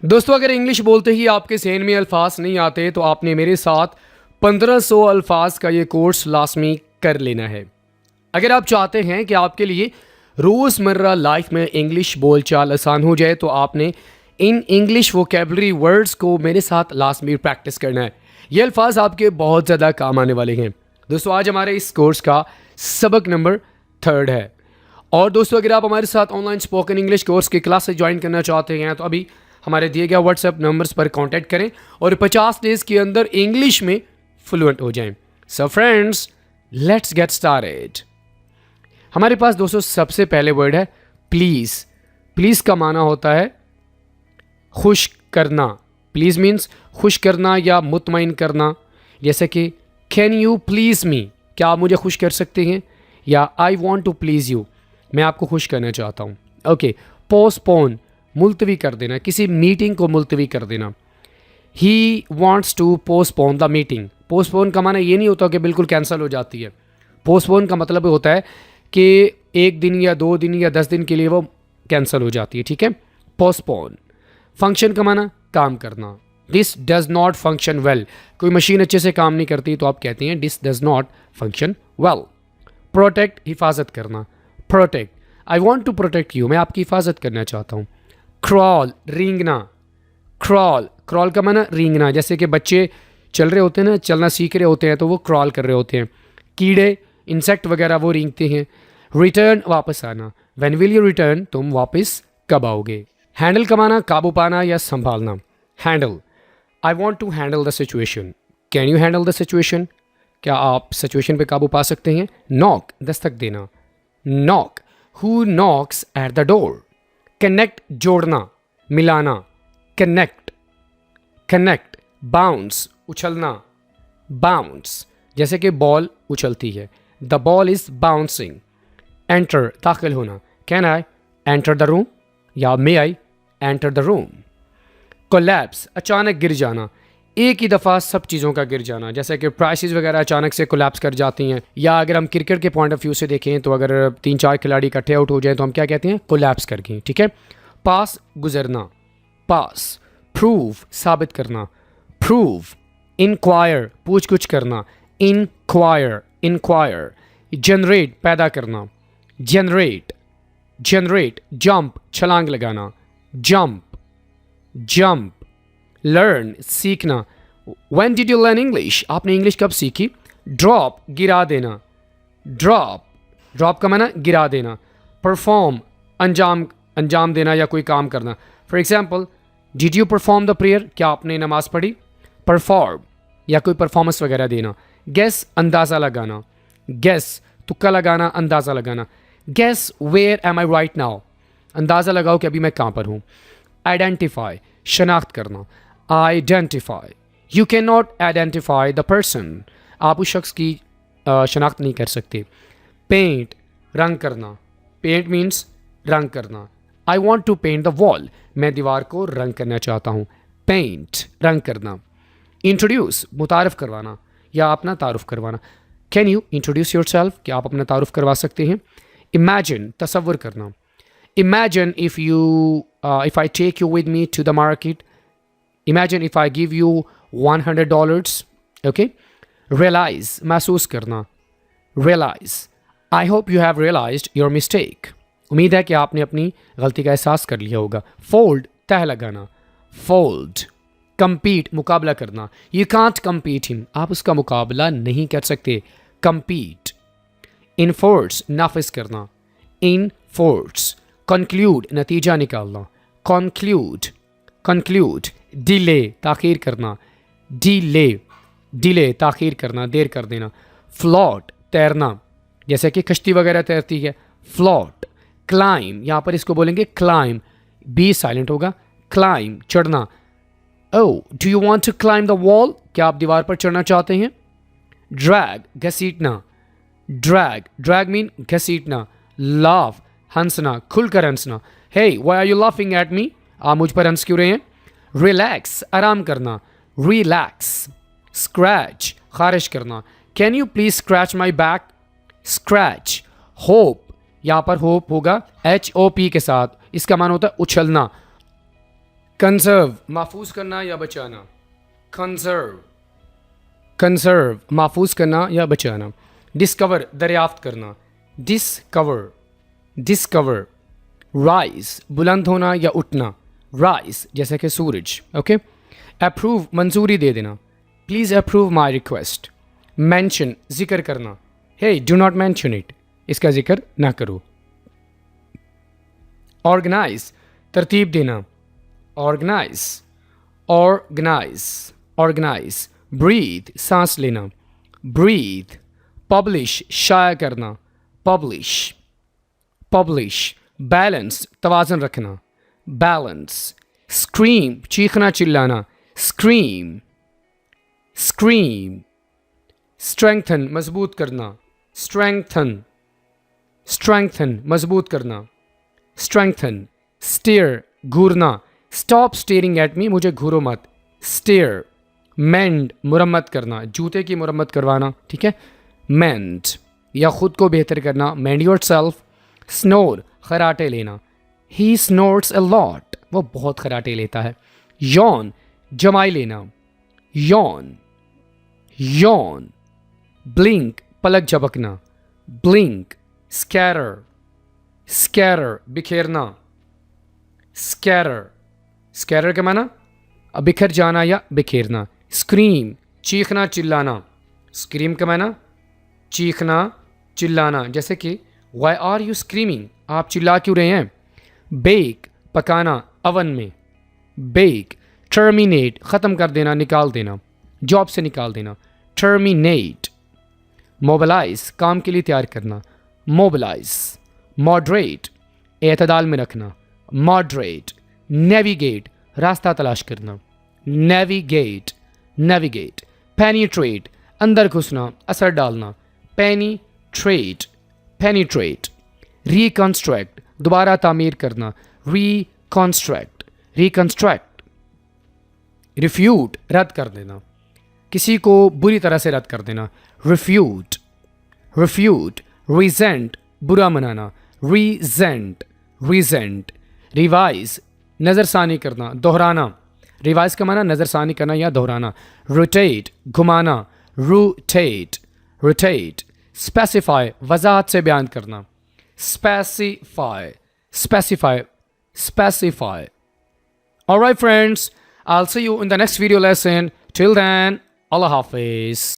दोस्तों, अगर इंग्लिश बोलते ही आपके ज़हन में अल्फाज नहीं आते तो आपने मेरे साथ 1500 अल्फाज का ये कोर्स लाजमी कर लेना है। अगर आप चाहते हैं कि आपके लिए रोज़मर्रा लाइफ में इंग्लिश बोलचाल आसान हो जाए तो आपने इन इंग्लिश वोकेबलरी वर्ड्स को मेरे साथ लाजमी प्रैक्टिस करना है। ये अल्फाज आपके बहुत ज़्यादा काम आने वाले हैं। दोस्तों, आज हमारे इस कोर्स का सबक नंबर 3 है। और दोस्तों, अगर आप हमारे साथ ऑनलाइन स्पोकन इंग्लिश कोर्स की क्लास से ज्वाइन करना चाहते हैं तो अभी हमारे दिए गए व्हाट्सएप नंबर्स पर कांटेक्ट करें और 50 डेज़ के अंदर इंग्लिश में फ्लुएंट हो जाएं। So friends, let's get started. हमारे पास दोस्तों सबसे पहले वर्ड है प्लीज़। प्लीज़ का माना होता है खुश करना। प्लीज़ मीन्स खुश करना या मुतमईन करना। जैसे कि कैन यू प्लीज़ मी, क्या आप मुझे खुश कर सकते हैं, या I want to please you, मैं आपको खुश करना चाहता हूँ। ओके। पोस्टपोन, मुलतवी कर देना, किसी मीटिंग को मुलतवी कर देना। He wants to postpone the meeting. Postpone का माना ये नहीं होता कि बिल्कुल कैंसिल हो जाती है। पोस्टपोन का मतलब होता है कि 1 दिन या 2 दिन या 10 दिन के लिए वो कैंसिल हो जाती है। ठीक है, पोस्टपोन। फंक्शन का माना काम करना। This does not function well, कोई मशीन अच्छे से काम नहीं करती तो आप कहते हैं this does not function well. Protect, हिफाजत करना। Protect, I want to protect you, मैं आपकी हिफाजत करना चाहता हूँ। क्रॉल, रेंगना। क्रॉल, क्रॉल का माना रेंगना। जैसे कि बच्चे चल रहे होते हैं ना, चलना सीख रहे होते हैं तो वो क्रॉल कर रहे होते हैं। कीड़े, इंसेक्ट वगैरह वो रेंगते हैं। रिटर्न, वापस आना। व्हेन विल यू रिटर्न, तुम वापस कब आओगे। हैंडल का माना काबू पाना या संभालना। Handle, I want to handle the situation, can you handle the situation, क्या आप सिचुएशन पे काबू पा सकते हैं। नॉक, दस्तक देना। Knock, who knocks at the door. Connect, जोड़ना, मिलाना। Connect, connect. बाउंस, उछलना। बाउंस, जैसे कि बॉल उछलती है, the ball is bouncing. Enter, दाखिल होना। Can I enter the room, या may I enter the room. Collapse, अचानक गिर जाना, एक ही दफ़ा सब चीज़ों का गिर जाना। जैसे कि प्राइसेस वगैरह अचानक से कोलैप्स कर जाती हैं, या अगर हम क्रिकेट के पॉइंट ऑफ व्यू से देखें तो अगर 3-4 खिलाड़ी इकट्ठे आउट हो जाएं तो हम क्या कहते हैं, कोलैप्स कर गए। ठीक है। पास, गुजरना। पास। प्रूव, साबित करना। प्रूव। इंक्वायर, पूछ कुछ करना। Inquire, inquire. जनरेट, पैदा करना। Generate, generate. जंप, छलांग लगाना। Jump, jump. लर्न, सीखना। When did you learn English, आपने इंग्लिश कब सीखी। ड्रॉप, गिरा देना। ड्रॉप, ड्रॉप का माना गिरा देना। परफॉर्म, अंजाम, अंजाम देना या कोई काम करना। For example, did you perform the prayer, क्या आपने नमाज पढ़ी। परफॉर्म, या कोई परफॉर्मेंस वगैरह देना। गेस, अंदाज़ा लगाना। गेस, तुक्का लगाना, अंदाज़ा लगाना। Guess where am I right now, अंदाज़ा लगाओ कि अभी मैं कहाँ पर हूँ। आइडेंटिफाई, शनाख्त करना। Identify, you can not identify the person, आप उस शख्स की शनाख्त नहीं कर सकते। पेंट, रंग करना। पेंट मीन्स रंग करना। I want to paint the wall, मैं दीवार को रंग करना चाहता हूँ। पेंट, रंग करना। इंट्रोड्यूस, मुतारफ़ करवाना या अपना तारुफ करवाना। Can you introduce your self, क्या आप अपना तारुफ करवा सकते हैं। इमेजिन, तसव्वुर करना। Imagine if I take you with me to the market. Imagine if I give you $100. Okay. Realize, महसूस करना। Realize, I hope you have realized your mistake. उम्मीद है कि आपने अपनी गलती का एहसास कर लिया होगा। Fold, तह लगाना। Fold. Compete, मुकाबला करना। You can't compete him, आप उसका मुकाबला नहीं कर सकते। Compete. Enforce, नाफिज करना। Enforce. कंक्लूड, नतीजा निकालना। Conclude, conclude. डिले, ताख़ीर करना। डिले, डिले, ताख़ीर करना, देर कर देना। फ्लॉट, तैरना, जैसे कि कश्ती वगैरह तैरती है। फ्लॉट। क्लाइम, यहाँ पर इसको बोलेंगे क्लाइम, बी साइलेंट होगा। क्लाइम, चढ़ना। Oh, do you want to climb the wall, क्या आप दीवार पर चढ़ना चाहते हैं। ड्रैग, घसीटना। ड्रैग, ड्रैग मीन घसीटना। लाफ, हंसना, खुलकर हंसना। Hey why are you laughing at me, आप मुझ पर हंस क्यों रहे हैं। रिलैक्स, आराम करना। रिलैक्स। स्क्रैच, खारिश करना। Can you please scratch my back. Scratch. Hope, यहाँ पर होप होगा HOP के साथ, इसका मान होता है उछलना। कंजर्व महफूज करना या बचाना, कंजर्व, कंजर्व महफूज करना या बचाना। डिस्कवर दरियाफ्त करना, डिस्कवर, डिस्कवर। राइज बुलंद होना या उठना, राइज जैसे कि सूरज। ओके। अप्रूव मंजूरी दे देना, please approve my request. Mention जिक्र करना, हे डू नॉट मेंशन इट, इसका जिक्र ना करो। ऑर्गेनाइज तरतीब देना, ऑर्गेनाइज, ऑर्गेनाइज, ऑर्गेनाइज। ब्रीथ सांस लेना, ब्रीथ। पब्लिश शाया करना, पब्लिश, पब्लिश। बैलेंस तवाज़ुन रखना, बैलेंस। स्क्रीम चीखना चिल्लाना, स्क्रीम, स्क्रीम। स्ट्रेंथन मजबूत करना, स्ट्रेंथन, स्ट्रेंथन मजबूत करना, स्ट्रेंथन। स्टेयर घूरना, स्टॉप स्टेयरिंग एट मी, मुझे घूरो मत, स्टेयर। मेंड मुरम्मत करना, जूते की मुरम्मत करवाना, ठीक है, मेंड। या खुद को बेहतर करना, मेंड योर सेल्फ। स्नोर खराटे लेना, ही स्नोर्स अ लॉट, वो बहुत खराटे लेता है। यॉन जमाई लेना, यॉन, यॉन। ब्लिंक पलक झपकना, ब्लिंक। स्कैटर, स्कैटर बिखेरना, स्कैटर, स्कैटर के माना बिखर जाना या बिखेरना। स्क्रीम चीखना चिल्लाना, स्क्रीम का माना चीखना चिल्लाना, जैसे कि वाई आर यू स्क्रीमिंग, आप चिल्ला क्यों रहे हैं। बेक पकाना अवन में, बेक। टर्मिनेट ख़त्म कर देना, निकाल देना, जॉब से निकाल देना, टर्मिनेट। मोबिलाइज काम के लिए तैयार करना, मोबिलाइज। मॉडरेट एतदाल में रखना, मॉडरेट। नेविगेट रास्ता तलाश करना, नेविगेट, नेविगेट। पेनिट्रेट अंदर घुसना, असर डालना, पेनिट्रेट, पेनिट्रेट। रिकंस्ट्रक्ट दोबारा तामीर करना, रिकंस्ट्रक्ट, रिकंस्ट्रक्ट। रिफ्यूट रद्द कर देना, किसी को बुरी तरह से रद्द कर देना, रिफ्यूट, रिफ्यूट। रिजेंट बुरा मनाना, रीजेंट, रीजेंट। रिवाइज नज़रसानी करना, दोहराना, रिवाइज का माना नज़रसानी करना या दोहराना। रोटेट घुमाना, रोटेट, रोटेट। स्पेसिफाई वजाहत से बयान करना, specify, specify, specify. Alright friends, I'll see you in the next video lesson. Till then, Allah Hafiz.